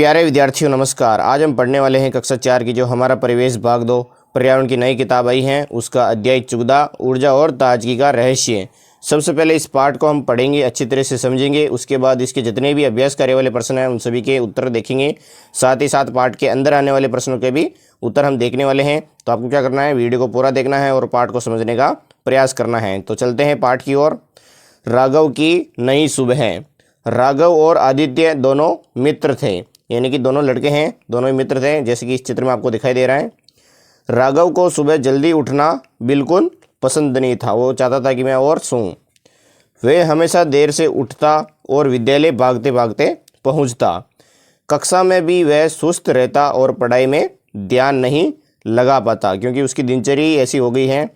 प्यारे विद्यार्थियों नमस्कार। आज हम पढ़ने वाले हैं कक्षा 4 की जो हमारा परिवेश भाग 2 पर्यावरण की नई किताब आई है उसका अध्याय 14 ऊर्जा और ताजगी का रहस्य। सबसे पहले इस पाठ को हम पढ़ेंगे, अच्छी तरह से समझेंगे। उसके बाद इसके जितने भी अभ्यास कार्य वाले प्रश्न हैं उन सभी के उत्तर देखेंगे। साथ ही साथ पाठ के अंदर आने वाले प्रश्नों के भी उत्तर हम देखने वाले हैं। तो आपको क्या करना है, वीडियो को पूरा देखना है और पाठ को समझने का प्रयास करना है। तो चलते हैं पाठ की ओर। राघव की नई सुबह। राघव और आदित्य दोनों मित्र थे, यानी कि दोनों लड़के हैं, दोनों ही मित्र थे, जैसे कि इस चित्र में आपको दिखाई दे रहा है। राघव को सुबह जल्दी उठना बिल्कुल पसंद नहीं था, वो चाहता था कि मैं और सोऊं। वह हमेशा देर से उठता और विद्यालय भागते भागते पहुंचता। कक्षा में भी वह सुस्त रहता और पढ़ाई में ध्यान नहीं लगा पाता, क्योंकि उसकी दिनचर्या ही ऐसी हो गई है।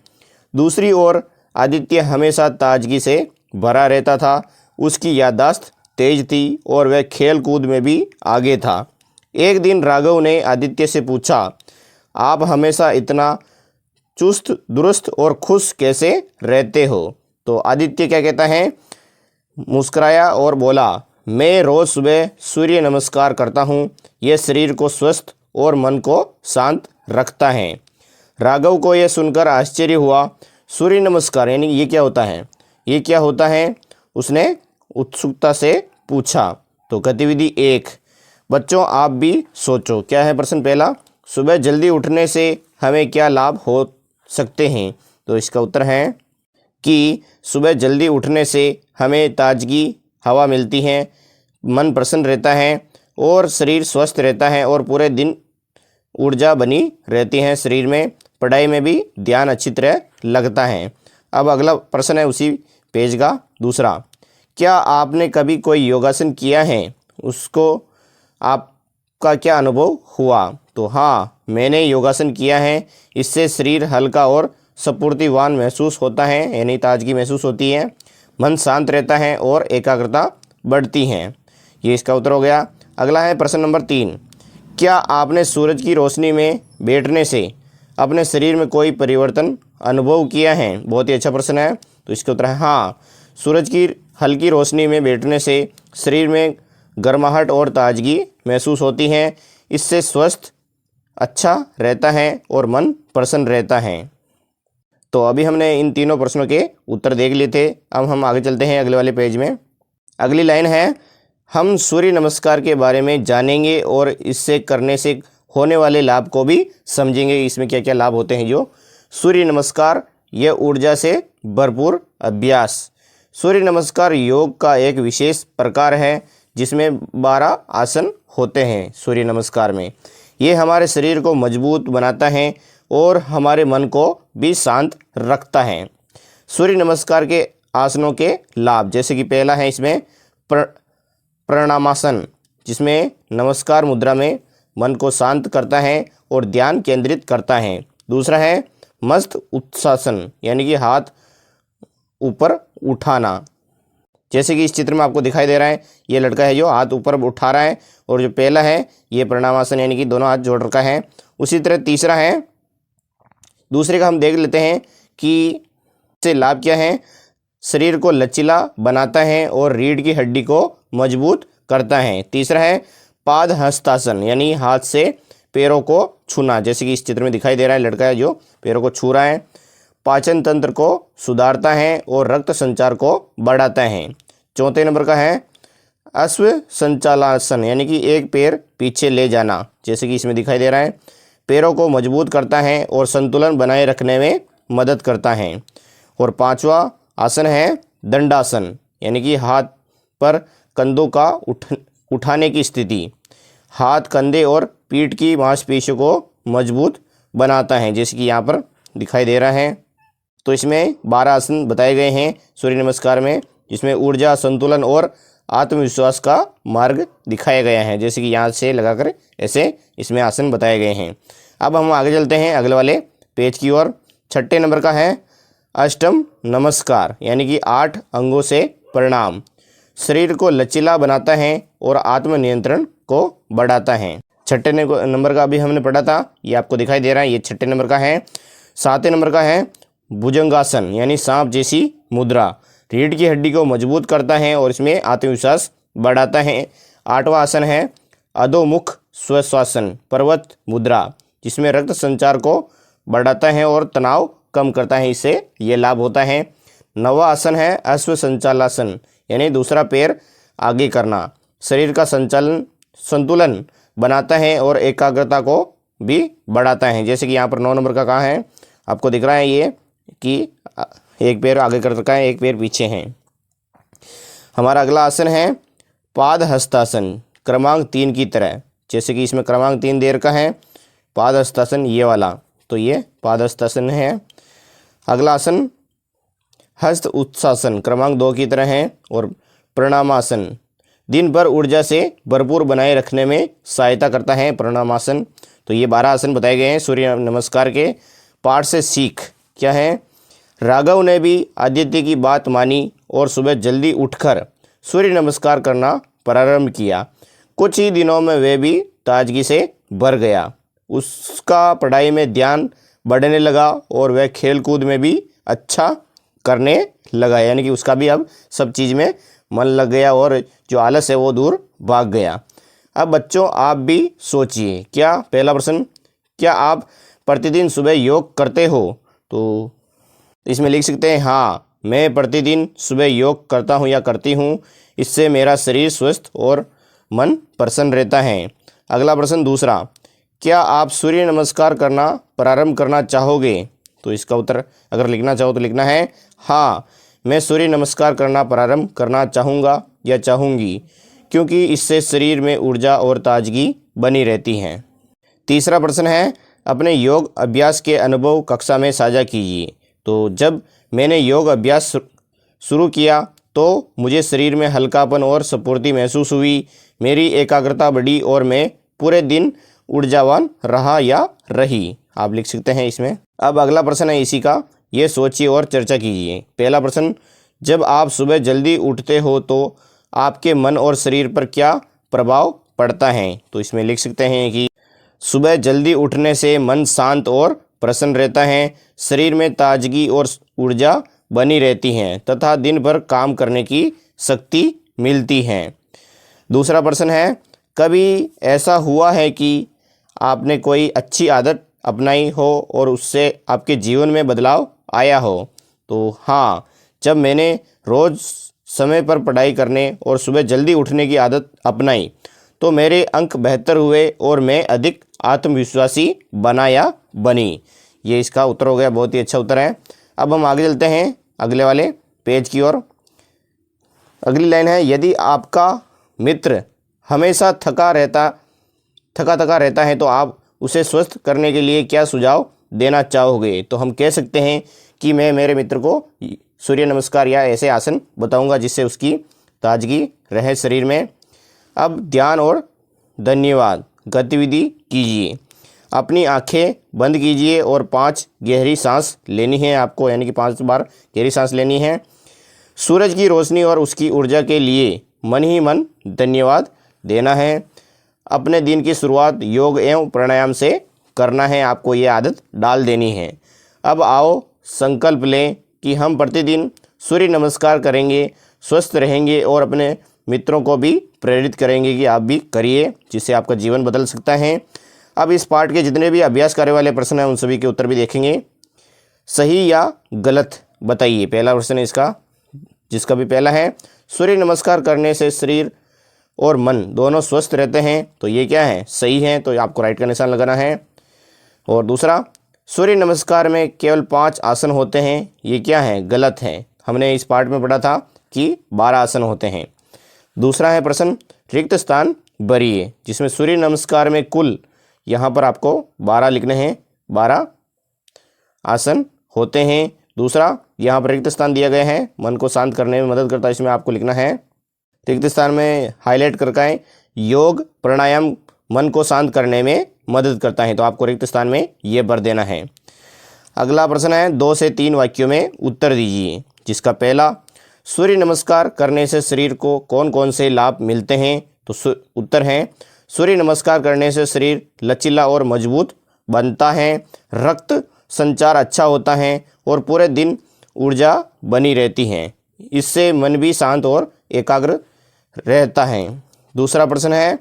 दूसरी ओर आदित्य हमेशा ताजगी से भरा रहता था, उसकी याददाश्त तेज थी और वह खेल कूद में भी आगे था। एक दिन राघव ने आदित्य से पूछा, आप हमेशा इतना चुस्त दुरुस्त और खुश कैसे रहते हो? तो आदित्य क्या कहता है, मुस्कुराया और बोला, मैं रोज़ सुबह सूर्य नमस्कार करता हूँ। यह शरीर को स्वस्थ और मन को शांत रखता है। राघव को यह सुनकर आश्चर्य हुआ। सूर्य नमस्कार यानी ये क्या होता है, ये क्या होता है? उसने उत्सुकता से पूछा। तो गतिविधि 1, बच्चों आप भी सोचो। क्या है प्रश्न पहला, सुबह जल्दी उठने से हमें क्या लाभ हो सकते हैं? तो इसका उत्तर है कि सुबह जल्दी उठने से हमें ताजगी हवा मिलती है, मन प्रसन्न रहता है और शरीर स्वस्थ रहता है और पूरे दिन ऊर्जा बनी रहती है शरीर में। पढ़ाई में भी ध्यान अच्छी तरह लगता है। अब अगला प्रश्न है उसी पेज का दूसरा, क्या आपने कभी कोई योगासन किया है? उसको आपका क्या अनुभव हुआ? तो हाँ, मैंने योगासन किया है। इससे शरीर हल्का और स्फूर्तिवान महसूस होता है, यानी ताजगी महसूस होती है, मन शांत रहता है और एकाग्रता बढ़ती है। ये इसका उत्तर हो गया। अगला है प्रश्न नंबर 3, क्या आपने सूरज की रोशनी में बैठने से अपने शरीर में कोई परिवर्तन अनुभव किया है? बहुत ही अच्छा प्रश्न है। तो इसका उत्तर है हाँ, सूरज की हल्की रोशनी में बैठने से शरीर में गर्माहट और ताजगी महसूस होती है। इससे स्वस्थ अच्छा रहता है और मन प्रसन्न रहता है। तो अभी हमने इन तीनों प्रश्नों के उत्तर देख लिए थे। अब हम आगे चलते हैं अगले वाले पेज में। अगली लाइन है, हम सूर्य नमस्कार के बारे में जानेंगे और इससे करने से होने वाले लाभ को भी समझेंगे। इसमें क्या क्या लाभ होते हैं जो सूर्य नमस्कार, यह ऊर्जा से भरपूर अभ्यास। सूर्य नमस्कार योग का एक विशेष प्रकार है जिसमें 12 आसन होते हैं। सूर्य नमस्कार में ये हमारे शरीर को मजबूत बनाता है और हमारे मन को भी शांत रखता है। सूर्य नमस्कार के आसनों के लाभ, जैसे कि पहला है इसमें प्रणामासन, जिसमें नमस्कार मुद्रा में मन को शांत करता है और ध्यान केंद्रित करता है। दूसरा है मस्त उत्सासन, यानी कि हाथ ऊपर उठाना, जैसे कि इस चित्र में आपको दिखाई दे रहा है। ये लड़का है जो हाथ ऊपर उठा रहा है, और जो पहला है ये प्रणामासन, यानी कि दोनों हाथ जोड़ रखा है। उसी तरह तीसरा है, दूसरे का हम देख लेते हैं कि इससे लाभ क्या है। शरीर को लचीला बनाता है और रीढ़ की हड्डी को मजबूत करता है। तीसरा है पाद हस्तासन, यानी हाथ से पैरों को छूना, जैसे कि इस चित्र में दिखाई दे रहा है, लड़का है जो पैरों को छू रहा है। पाचन तंत्र को सुधारता है और रक्त संचार को बढ़ाता है। चौथे नंबर का है अश्व संचालासन, यानी कि एक पैर पीछे ले जाना, जैसे कि इसमें दिखाई दे रहा है। पैरों को मजबूत करता है और संतुलन बनाए रखने में मदद करता है। और पांचवा आसन है दंडासन, यानी कि हाथ पर कंधों का उठाने की स्थिति। हाथ, कंधे और पीठ की मांसपेशियों को मजबूत बनाता है, जैसे कि यहाँ पर दिखाई दे रहा है। तो इसमें 12 आसन बताए गए हैं सूर्य नमस्कार में, जिसमें ऊर्जा, संतुलन और आत्मविश्वास का मार्ग दिखाया गया है, जैसे कि यहाँ से लगाकर ऐसे इसमें आसन बताए गए हैं। अब हम आगे चलते हैं अगले वाले पेज की ओर। 6 नंबर का है अष्टम नमस्कार, यानी कि 8 अंगों से प्रणाम। शरीर को लचीला बनाता है और आत्मनियंत्रण को बढ़ाता है। 6 नंबर का अभी हमने पढ़ा था, ये आपको दिखाई दे रहा है, ये 6 नंबर का है। 7 नंबर का है भुजंगासन, यानी सांप जैसी मुद्रा। रीढ़ की हड्डी को मजबूत करता है और इसमें आत्मविश्वास बढ़ाता है। 8वां आसन है अधोमुख श्वासन पर्वत मुद्रा, जिसमें रक्त संचार को बढ़ाता है और तनाव कम करता है, इससे ये लाभ होता है। नवा आसन है अश्व संचालासन, यानी दूसरा पैर आगे करना, शरीर का संतुलन बनाता है और एकाग्रता को भी बढ़ाता है। जैसे कि यहाँ पर 9 नंबर का कहाँ है, आपको दिख रहा है ये कि एक पैर आगे कर रखा है, एक पैर पीछे है। हमारा अगला आसन है पाद हस्तासन, क्रमांक 3 की तरह। जैसे कि इसमें क्रमांक 3 दे रखा है, पाद हस्तासन ये वाला, तो ये पाद हस्तासन है। अगला आसन हस्त उत्सासन, क्रमांक 2 की तरह है। और प्रणामासन, दिन भर ऊर्जा से भरपूर बनाए रखने में सहायता करता है प्रणामासन। तो ये 12 आसन बताए गए हैं सूर्य नमस्कार के। पाठ से सीख क्या है, राघव ने भी आदित्य की बात मानी और सुबह जल्दी उठकर सूर्य नमस्कार करना प्रारंभ किया। कुछ ही दिनों में वह भी ताजगी से भर गया। उसका पढ़ाई में ध्यान बढ़ने लगा और वह खेल कूद में भी अच्छा करने लगा, यानी कि उसका भी अब सब चीज़ में मन लग गया और जो आलस है वो दूर भाग गया। अब बच्चों आप भी सोचिए, क्या पहला प्रश्न, क्या आप प्रतिदिन सुबह योग करते हो? तो इसमें लिख सकते हैं हाँ, मैं प्रतिदिन सुबह योग करता हूँ या करती हूँ, इससे मेरा शरीर स्वस्थ और मन प्रसन्न रहता है। अगला प्रश्न दूसरा, क्या आप सूर्य नमस्कार करना प्रारंभ करना चाहोगे? तो इसका उत्तर अगर लिखना चाहो तो लिखना है हाँ, मैं सूर्य नमस्कार करना प्रारंभ करना चाहूँगा या चाहूँगी, क्योंकि इससे शरीर में ऊर्जा और ताजगी बनी रहती है। तीसरा प्रश्न है अपने योग अभ्यास के अनुभव कक्षा में साझा कीजिए। तो जब मैंने योग अभ्यास शुरू किया तो मुझे शरीर में हल्कापन और स्फूर्ति महसूस हुई, मेरी एकाग्रता बढ़ी और मैं पूरे दिन ऊर्जावान रहा या रही। आप लिख सकते हैं इसमें। अब अगला प्रश्न है इसी का, ये सोचिए और चर्चा कीजिए। पहला प्रश्न, जब आप सुबह जल्दी उठते हो तो आपके मन और शरीर पर क्या प्रभाव पड़ता है? तो इसमें लिख सकते हैं कि सुबह जल्दी उठने से मन शांत और प्रसन्न रहता है, शरीर में ताजगी और ऊर्जा बनी रहती है तथा दिन भर काम करने की शक्ति मिलती है। दूसरा प्रश्न है, कभी ऐसा हुआ है कि आपने कोई अच्छी आदत अपनाई हो और उससे आपके जीवन में बदलाव आया हो? तो हाँ, जब मैंने रोज़ समय पर पढ़ाई करने और सुबह जल्दी उठने की आदत अपनाई तो मेरे अंक बेहतर हुए और मैं अधिक आत्मविश्वासी बना या बनी। ये इसका उत्तर हो गया, बहुत ही अच्छा उत्तर है। अब हम आगे चलते हैं अगले वाले पेज की ओर। अगली लाइन है, यदि आपका मित्र हमेशा थका रहता है तो आप उसे स्वस्थ करने के लिए क्या सुझाव देना चाहोगे? तो हम कह सकते हैं कि मैं मेरे मित्र को सूर्य नमस्कार या ऐसे आसन बताऊंगा जिससे उसकी ताजगी रहे शरीर में। अब ध्यान और धन्यवाद गतिविधि कीजिए। अपनी आंखें बंद कीजिए और 5 गहरी सांस लेनी है आपको, यानी कि 5 बार गहरी सांस लेनी है। सूरज की रोशनी और उसकी ऊर्जा के लिए मन ही मन धन्यवाद देना है। अपने दिन की शुरुआत योग एवं प्राणायाम से करना है, आपको ये आदत डाल देनी है। अब आओ संकल्प लें कि हम प्रतिदिन सूर्य नमस्कार करेंगे, स्वस्थ रहेंगे और अपने मित्रों को भी प्रेरित करेंगे कि आप भी करिए, जिससे आपका जीवन बदल सकता है। अब इस पाठ के जितने भी अभ्यास करने वाले प्रश्न हैं उन सभी के उत्तर भी देखेंगे। सही या गलत बताइए। पहला प्रश्न इसका, जिसका भी पहला है, सूर्य नमस्कार करने से शरीर और मन दोनों स्वस्थ रहते हैं, तो ये क्या है? सही है, तो आपको राइट का निशान लगाना है। और दूसरा, सूर्य नमस्कार में केवल 5 आसन होते हैं, ये क्या है? गलत है। हमने इस पाठ में पढ़ा था कि 12 आसन होते हैं। दूसरा है प्रश्न, रिक्त स्थान भरिए, जिसमें सूर्य नमस्कार में कुल यहाँ पर आपको 12 लिखने हैं, 12 आसन होते हैं। दूसरा, यहाँ पर रिक्त स्थान दिया गया है, मन को शांत करने में मदद करता है, इसमें आपको लिखना है। रिक्त स्थान में हाईलाइट करके है, योग प्राणायाम मन को शांत करने में मदद करता है, तो आपको रिक्त स्थान में ये भर देना है। अगला प्रश्न है, 2 से 3 वाक्यों में उत्तर दीजिए, जिसका पहला, सूर्य नमस्कार करने से शरीर को कौन कौन से लाभ मिलते हैं? तो उत्तर है, सूर्य नमस्कार करने से शरीर लचीला और मजबूत बनता है, रक्त संचार अच्छा होता है और पूरे दिन ऊर्जा बनी रहती है। इससे मन भी शांत और एकाग्र रहता है। दूसरा प्रश्न है,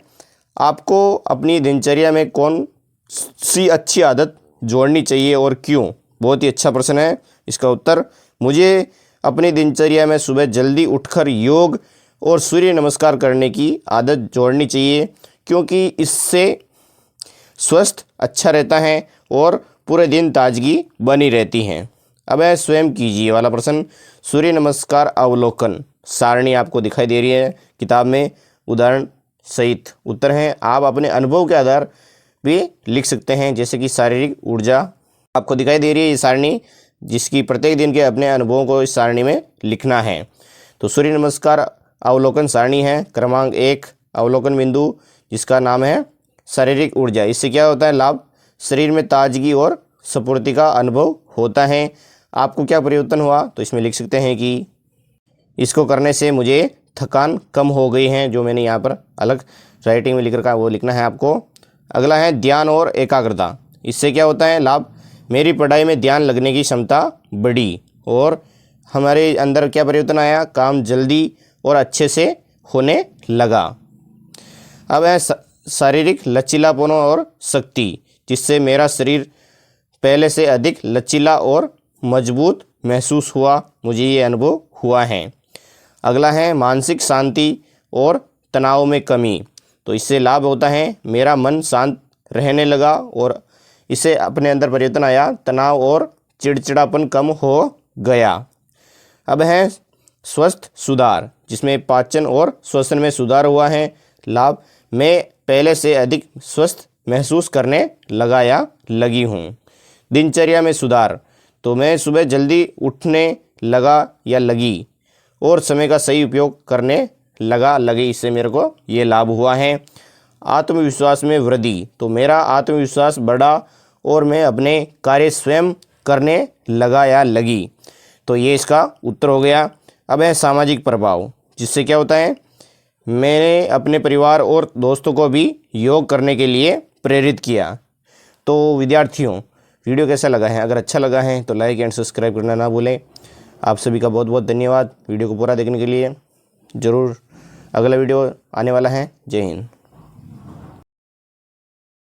आपको अपनी दिनचर्या में कौन सी अच्छी आदत जोड़नी चाहिए और क्यों? बहुत ही अच्छा प्रश्न है। इसका उत्तर, मुझे अपनी दिनचर्या में सुबह जल्दी उठकर योग और सूर्य नमस्कार करने की आदत जोड़नी चाहिए, क्योंकि इससे स्वस्थ अच्छा रहता है और पूरे दिन ताजगी बनी रहती है। अब है स्वयं कीजिए वाला प्रश्न। सूर्य नमस्कार अवलोकन सारणी आपको दिखाई दे रही है किताब में उदाहरण सहित। उत्तर हैं आप अपने अनुभव के आधार भी लिख सकते हैं, जैसे कि शारीरिक ऊर्जा आपको दिखाई दे रही है ये सारणी, जिसकी प्रत्येक दिन के अपने अनुभवों को इस सारणी में लिखना है। तो सूर्य नमस्कार अवलोकन सारणी है। क्रमांक 1 अवलोकन बिंदु, जिसका नाम है शारीरिक ऊर्जा। इससे क्या होता है लाभ? शरीर में ताजगी और स्फूर्ति का अनुभव होता है। आपको क्या परिवर्तन हुआ? तो इसमें लिख सकते हैं कि इसको करने से मुझे थकान कम हो गई है, जो मैंने यहाँ पर अलग राइटिंग में लिख रखा है वो लिखना है आपको। अगला है ध्यान और एकाग्रता। इससे क्या होता है लाभ? मेरी पढ़ाई में ध्यान लगने की क्षमता बढ़ी और हमारे अंदर क्या परिवर्तन आया? काम जल्दी और अच्छे से होने लगा। अब है शारीरिक लचीलापन और शक्ति, जिससे मेरा शरीर पहले से अधिक लचीला और मजबूत महसूस हुआ, मुझे ये अनुभव हुआ है। अगला है मानसिक शांति और तनाव में कमी। तो इससे लाभ होता है मेरा मन शांत रहने लगा और इससे अपने अंदर परिवर्तन आया, तनाव और चिड़चिड़ापन कम हो गया। अब है स्वस्थ सुधार, जिसमें पाचन और श्वसन में सुधार हुआ है। लाभ, मैं पहले से अधिक स्वस्थ महसूस करने लगा या लगी हूँ। दिनचर्या में सुधार, तो मैं सुबह जल्दी उठने लगा या लगी और समय का सही उपयोग करने लगी, इससे मेरे को ये लाभ हुआ है। आत्मविश्वास में वृद्धि, तो मेरा आत्मविश्वास बढ़ा और मैं अपने कार्य स्वयं करने लगा या लगी। तो ये इसका उत्तर हो गया। अब है सामाजिक प्रभाव, जिससे क्या होता है मैंने अपने परिवार और दोस्तों को भी योग करने के लिए प्रेरित किया। तो विद्यार्थियों, वीडियो कैसा लगा है? अगर अच्छा लगा है तो लाइक एंड सब्सक्राइब करना ना भूलें। आप सभी का बहुत बहुत धन्यवाद वीडियो को पूरा देखने के लिए। ज़रूर अगला वीडियो आने वाला है। जय हिंद।